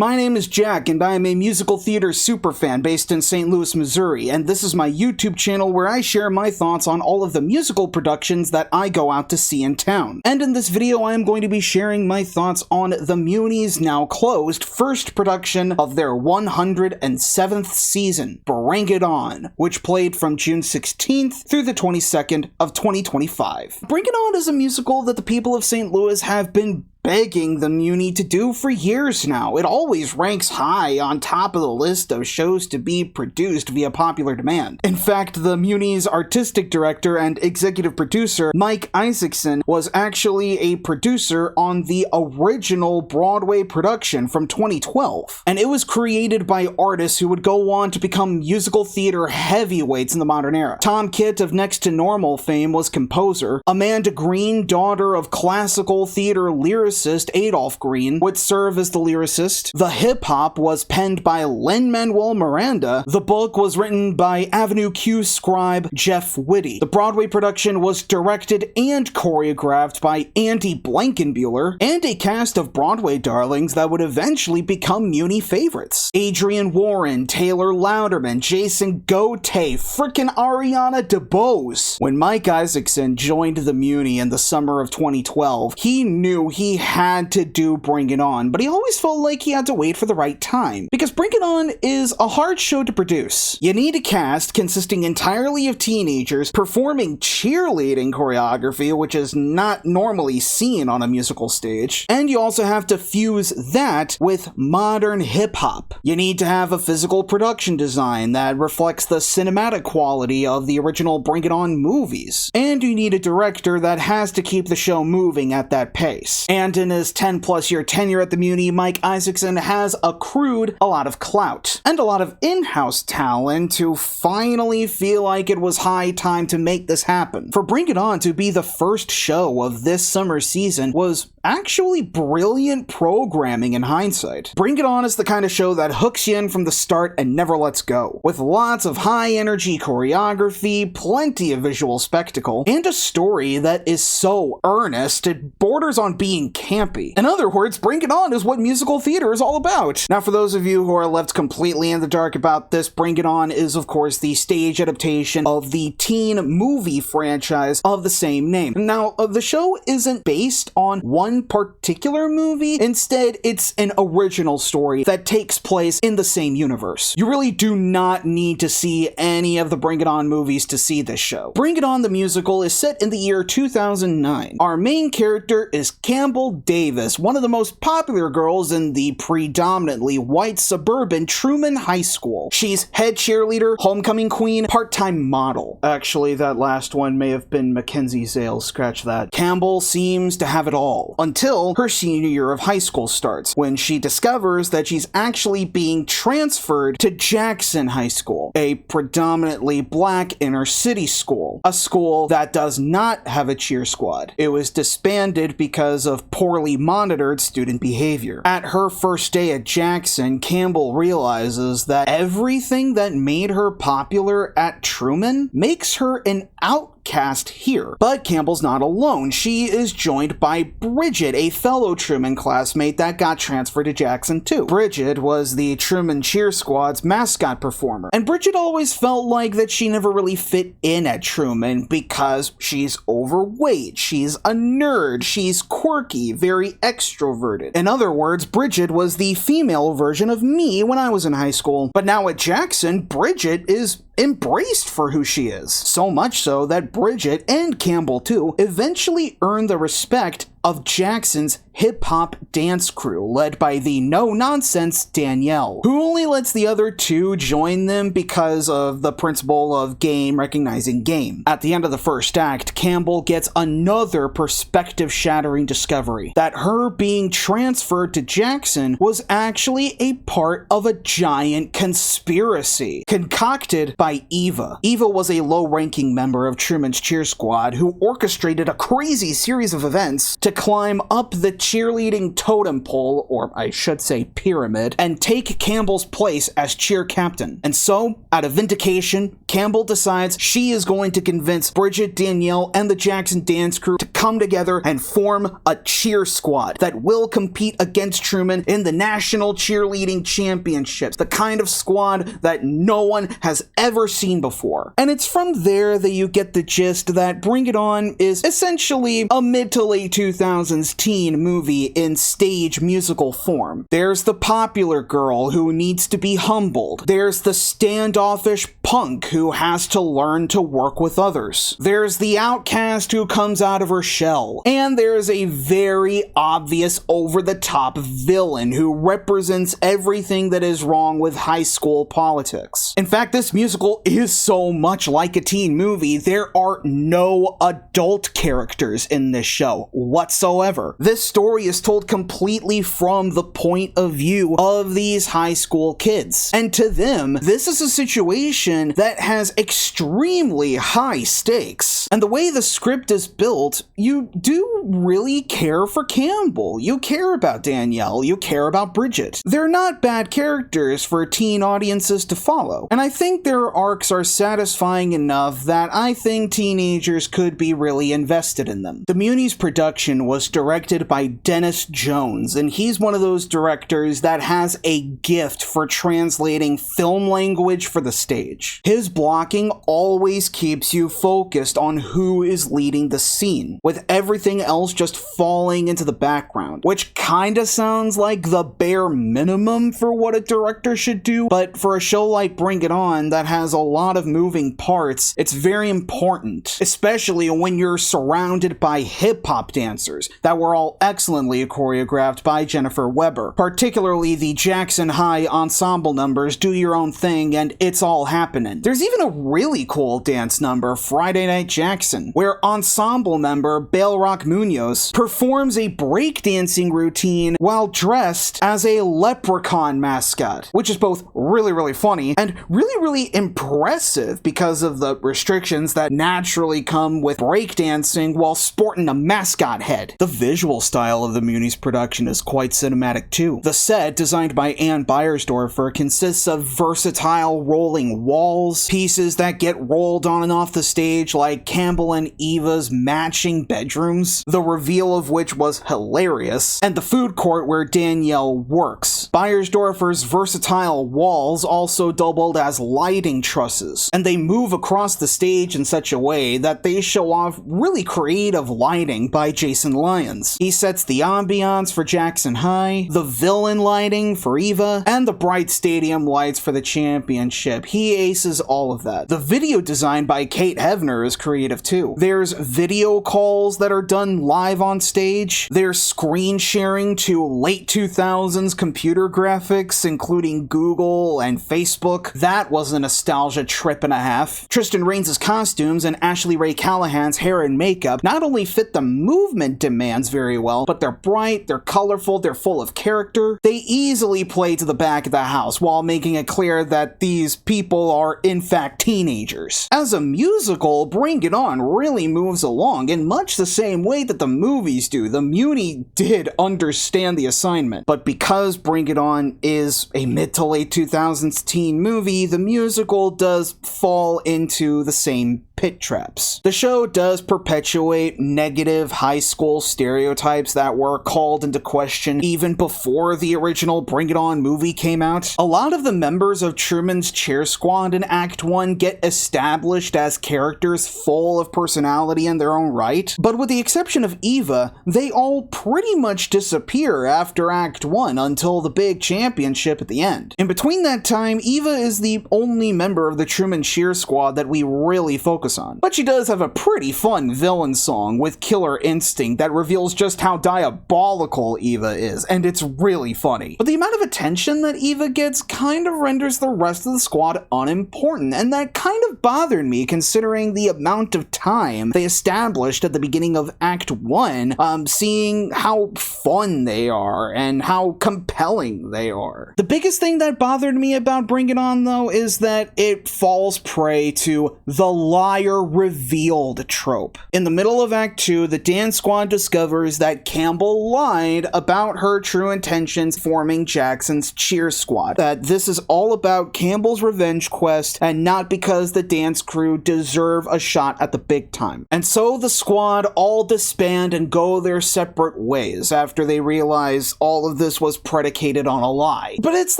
My name is Jack, and I am a musical theater superfan based in St. Louis, Missouri, and this is my YouTube channel where I share my thoughts on all of the musical productions that I go out to see in town. And in this video, I am going to be sharing my thoughts on the Muny's now closed first production of their 107th season, Bring It On, which played from June 16th through the 22nd of 2025. Bring It On is a musical that the people of St. Louis have been begging the Muny to do for years now. It always ranks high on top of the list of shows to be produced via popular demand. In fact, the Muny's artistic director and executive producer, Mike Isaacson, was actually a producer on the original Broadway production from 2012. And it was created by artists who would go on to become musical theater heavyweights in the modern era. Tom Kitt of Next to Normal fame was composer. Amanda Green, daughter of classical theater lyricist Adolph Green, would serve as the lyricist. The hip-hop was penned by Lin-Manuel Miranda. The book was written by Avenue Q scribe Jeff Whitty. The Broadway production was directed and choreographed by Andy Blankenbuehler, and a cast of Broadway darlings that would eventually become Muny favorites. Adrienne Warren, Taylor Louderman, Jason Gauthier, frickin' Ariana DeBose. When Mike Isaacson joined the Muny in the summer of 2012, he knew he had to do Bring It On, but he always felt like he had to wait for the right time, because Bring It On is a hard show to produce. You need a cast consisting entirely of teenagers performing cheerleading choreography, which is not normally seen on a musical stage, and you also have to fuse that with modern hip-hop. You need to have a physical production design that reflects the cinematic quality of the original Bring It On movies, and you need a director that has to keep the show moving at that pace. And in his 10-plus year tenure at the Muny, Mike Isaacson has accrued a lot of clout and a lot of in-house talent to finally feel like it was high time to make this happen. For Bring It On to be the first show of this summer season was actually brilliant programming in hindsight. Bring It On is the kind of show that hooks you in from the start and never lets go, with lots of high-energy choreography, plenty of visual spectacle, and a story that is so earnest it borders on being campy. In other words, Bring It On is what musical theater is all about. Now, for those of you who are left completely in the dark about this, Bring It On is, of course, the stage adaptation of the teen movie franchise of the same name. Now, the show isn't based on one particular movie. Instead, it's an original story that takes place in the same universe. You really do not need to see any of the Bring It On movies to see this show. Bring It On the musical is set in the year 2009. Our main character is Campbell Davis, one of the most popular girls in the predominantly white suburban Truman High School. She's head cheerleader, homecoming queen, part-time model. Actually, that last one may have been Mackenzie Zales, scratch that. Campbell seems to have it all, until her senior year of high school starts, when she discovers that she's actually being transferred to Jackson High School, a predominantly black inner-city school, a school that does not have a cheer squad. It was disbanded because of poorly monitored student behavior. At her first day at Jackson, Campbell realizes that everything that made her popular at Truman makes her an outcast here. But Campbell's not alone. She is joined by Bridget, a fellow Truman classmate that got transferred to Jackson too. Bridget was the Truman Cheer Squad's mascot performer, and Bridget always felt like that she never really fit in at Truman because she's overweight, she's a nerd, she's quirky, very extroverted. In other words, Bridget was the female version of me when I was in high school. But now at Jackson, Bridget is embraced for who she is. So much so that Bridget, and Campbell too, eventually earn the respect of Jackson's hip-hop dance crew, led by the no-nonsense Danielle, who only lets the other two join them because of the principle of game recognizing game. At the end of the first act, Campbell gets another perspective-shattering discovery, that her being transferred to Jackson was actually a part of a giant conspiracy, concocted by Eva. Eva was a low-ranking member of Truman's cheer squad who orchestrated a crazy series of events to to climb up the cheerleading totem pole, or I should say pyramid, and take Campbell's place as cheer captain. And so, out of vindication, Campbell decides she is going to convince Bridget, Danielle, and the Jackson dance crew to come together and form a cheer squad that will compete against Truman in the National Cheerleading Championships, the kind of squad that no one has ever seen before. And it's from there that you get the gist that Bring It On is essentially a mid to late 2000s teen movie in stage musical form. There's the popular girl who needs to be humbled. There's the standoffish punk who has to learn to work with others. There's the outcast who comes out of her shell. And there's a very obvious over-the-top villain who represents everything that is wrong with high school politics. In fact, this musical is so much like a teen movie, there are no adult characters in this show whatsoever. This story is told completely from the point of view of these high school kids. And to them, this is a situation that has extremely high stakes. And the way the script is built, you do really care for Campbell. You care about Danielle. You care about Bridget. They're not bad characters for teen audiences to follow. And I think their arcs are satisfying enough that I think teenagers could be really invested in them. The Muny's production was directed by Dennis Jones, and he's one of those directors that has a gift for translating film language for the stage. His blocking always keeps you focused on who is leading the scene, with everything else just falling into the background, which kinda sounds like the bare minimum for what a director should do, but for a show like Bring It On that has a lot of moving parts, it's very important, especially when you're surrounded by hip-hop dancers that were all excellently choreographed by Jennifer Weber, particularly the Jackson High ensemble numbers Do Your Own Thing and It's All Happening. There's even a really cool dance number, Friday Night Jackson, where ensemble member Bale Rock Munoz performs a breakdancing routine while dressed as a leprechaun mascot, which is both really funny and really impressive because of the restrictions that naturally come with breakdancing while sporting a mascot head. The visual style of the Muny's production is quite cinematic too. The set, designed by Ann Beiersdorfer, consists of versatile rolling walls, pieces that get rolled on and off the stage like Campbell and Eva's matching bedrooms, the reveal of which was hilarious, and the food court where Danielle works. Beiersdorfer's versatile walls also doubled as lighting trusses, and they move across the stage in such a way that they show off really creative lighting by Jason Lyons. He sets the ambiance for Jackson High, the villain lighting for Eva, and the bright stadium lights for the championship. He aces all of that. The video design by Kate Hevner is creative too. There's video calls that are done live on stage. There's screen sharing to late 2000s computer graphics, including Google and Facebook. That was a nostalgia trip and a half. Tristan Reigns' costumes and Ashley Ray Callahan's hair and makeup not only fit the movement demands very well, but they're bright, they're colorful, they're full of character. They easily play to the back of the house while making it clear that these people are in fact teenagers. As a musical, Bring It On really moves along in much the same way that the movies do. The Muny did understand the assignment, but because Bring It On is a mid to late 2000s teen movie, the musical does fall into the same pit traps. The show does perpetuate negative high school stereotypes that were called into question even before the original Bring It On movie came out. A lot of the members of Truman's cheer squad in Act 1 get established as characters full of personality in their own right, but with the exception of Eva, they all pretty much disappear after Act 1 until the big championship at the end. In between that time, Eva is the only member of the Truman cheer squad that we really focus on. But she does have a pretty fun villain song with Killer Instinct that reveals just how diabolical Eva is, and it's really funny. But the amount of attention that Eva gets kind of renders the rest of the squad unimportant, and that kind of bothered me considering the amount of time they established at the beginning of Act 1, seeing how fun they are and how compelling they are. The biggest thing that bothered me about Bring It On, though, is that it falls prey to the lie liar revealed trope. In the middle of Act 2, the dance squad discovers that Campbell lied about her true intentions forming Jackson's cheer squad. That this is all about Campbell's revenge quest and not because the dance crew deserve a shot at the big time. And so the squad all disband and go their separate ways after they realize all of this was predicated on a lie. But it's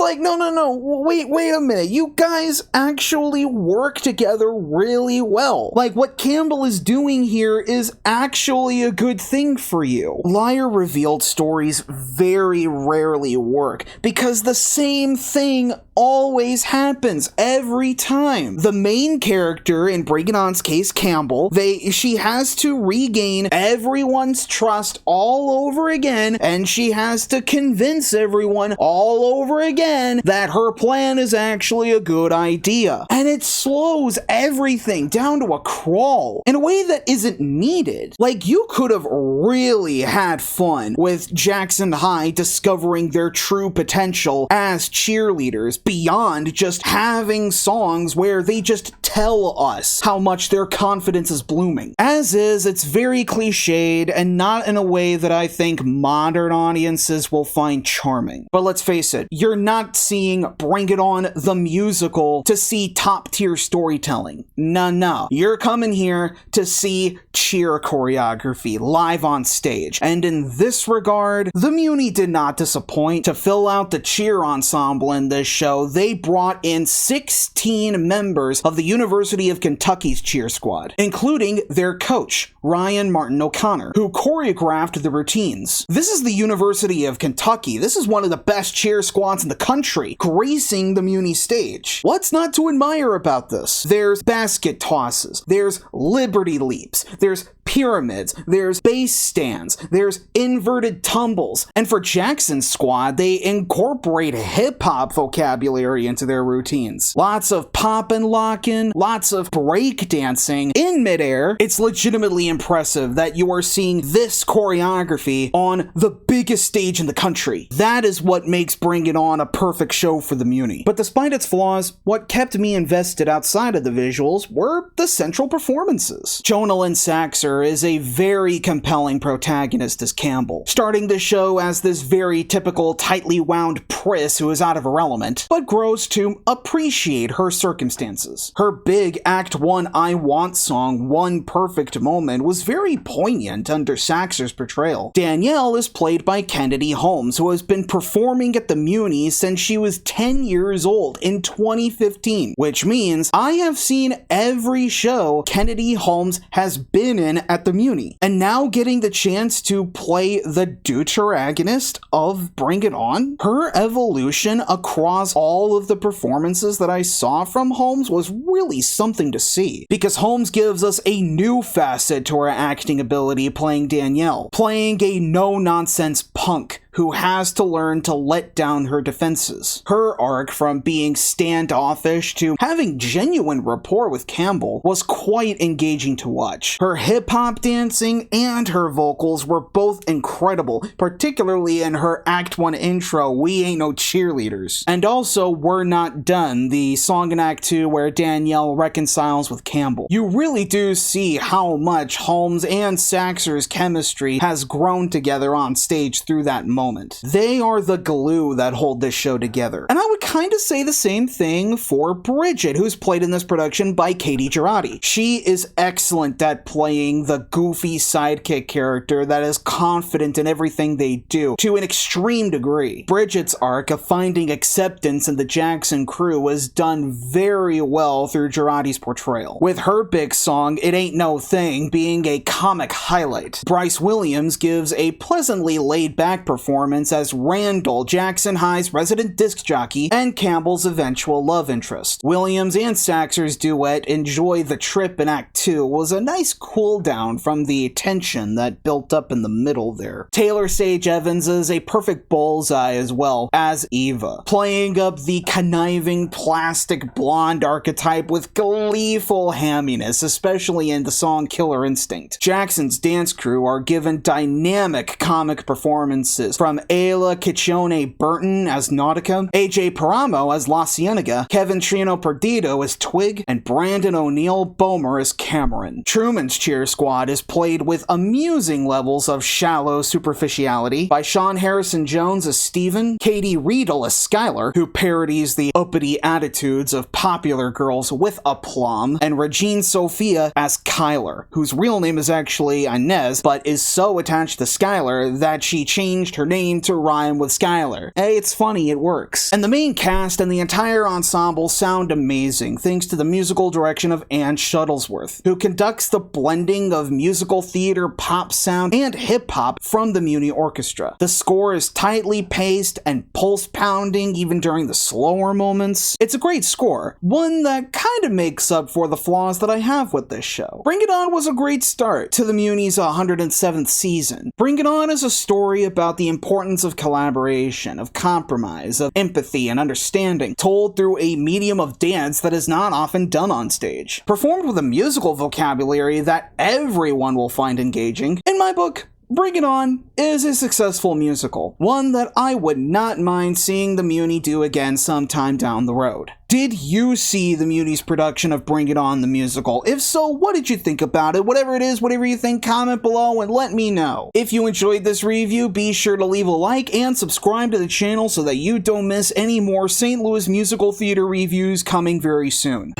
like, no, wait a minute. You guys actually work together really well. Like, what Campbell is doing here is actually a good thing for you. Liar revealed stories very rarely work because the same thing always happens every time. The main character, in Bring It On's case, Campbell, she has to regain everyone's trust all over again, and she has to convince everyone all over again that her plan is actually a good idea. And it slows everything down to a crawl in a way that isn't needed. Like, you could have really had fun with Jackson High discovering their true potential as cheerleaders beyond just having songs where they just tell us how much their confidence is blooming. As is, it's very cliched and not in a way that I think modern audiences will find charming. But let's face it, you're not seeing Bring It On the musical to see top-tier storytelling. No. You're coming here to see cheer choreography live on stage. And in this regard, the Muny did not disappoint. To fill out the cheer ensemble in this show, they brought in 16 members of the University of Kentucky's cheer squad, including their coach, Ryan Martin O'Connor, who choreographed the routines. This is the University of Kentucky. This is one of the best cheer squads in the country, gracing the Muny stage. What's not to admire about this? There's basket tosses, there's liberty leaps, there's pyramids, there's base stands, there's inverted tumbles, and for Jackson's squad, they incorporate hip-hop vocabulary into their routines. Lots of pop and lock-in, lots of break dancing in midair. It's legitimately impressive that you are seeing this choreography on the biggest stage in the country. That is what makes Bring It On a perfect show for the Muny. But despite its flaws, what kept me invested outside of the visuals were the central performances. Jonah Lynn Saxer is a very compelling protagonist as Campbell, starting the show as this very typical tightly wound priss who is out of her element, but grows to appreciate her circumstances. Her big Act 1 I Want song, One Perfect Moment, was very poignant under Saxer's portrayal. Danielle is played by Kennedy Holmes, who has been performing at the Muny since she was 10 years old in 2015, which means I have seen every show Kennedy Holmes has been in at the Muny. And now getting the chance to play the deuteragonist of Bring It On, her evolution across all of the performances that I saw from Holmes was really something to see, because Holmes gives us a new facet to her acting ability playing Danielle, playing a no-nonsense punk who has to learn to let down her defenses. Her arc from being standoffish to having genuine rapport with Campbell was quite engaging to watch. Her hip-hop dancing and her vocals were both incredible, particularly in her Act 1 intro, We Ain't No Cheerleaders. And also We're Not Done, the song in Act 2 where Danielle reconciles with Campbell. You really do see how much Holmes and Saxer's chemistry has grown together on stage through that moment. They are the glue that hold this show together. And I would kind of say the same thing for Bridget, who's played in this production by Katie Girardi. She is excellent at playing the goofy sidekick character that is confident in everything they do, to an extreme degree. Bridget's arc of finding acceptance in the Jackson crew was done very well through Girardi's portrayal, with her big song, It Ain't No Thing, being a comic highlight. Bryce Williams gives a pleasantly laid-back performance as Randall, Jackson High's resident disc jockey, and Campbell's eventual love interest. Williams and Saxer's duet, Enjoy the Trip in Act 2, was a nice cool down from the tension that built up in the middle there. Taylor Sage Evans is a perfect bullseye as well as Eva, playing up the conniving plastic blonde archetype with gleeful hamminess, especially in the song Killer Instinct. Jackson's dance crew are given dynamic comic performances from Ayla Kicione Burton as Nautica, AJ Paramo as La Cienega, Kevin Trino Perdido as Twig, and Brandon O'Neill Bomer as Cameron. Truman's cheer squad is played with amusing levels of shallow superficiality by Sean Harrison Jones as Steven, Katie Riedel as Skylar, who parodies the uppity attitudes of popular girls with aplomb, and Regine Sophia as Kyler, whose real name is actually Inez, but is so attached to Skylar that she changed her name to rhyme with Skylar. Hey, it's funny, it works. And the main cast and the entire ensemble sound amazing, thanks to the musical direction of Ann Shuttlesworth, who conducts the blending of musical theater, pop sound, and hip-hop from the Muny Orchestra. The score is tightly paced and pulse-pounding even during the slower moments. It's a great score, one that kind of makes up for the flaws that I have with this show. Bring It On was a great start to the Muny's 107th season. Bring It On is a story about the importance of collaboration, of compromise, of empathy and understanding, told through a medium of dance that is not often done on stage. Performed with a musical vocabulary that everyone will find engaging. In my book, Bring It On is a successful musical, one that I would not mind seeing the Muny do again sometime down the road. Did you see the Muny's production of Bring It On the musical? If so, what did you think about it? Whatever it is, whatever you think, comment below and let me know. If you enjoyed this review, be sure to leave a like and subscribe to the channel so that you don't miss any more St. Louis musical theater reviews coming very soon.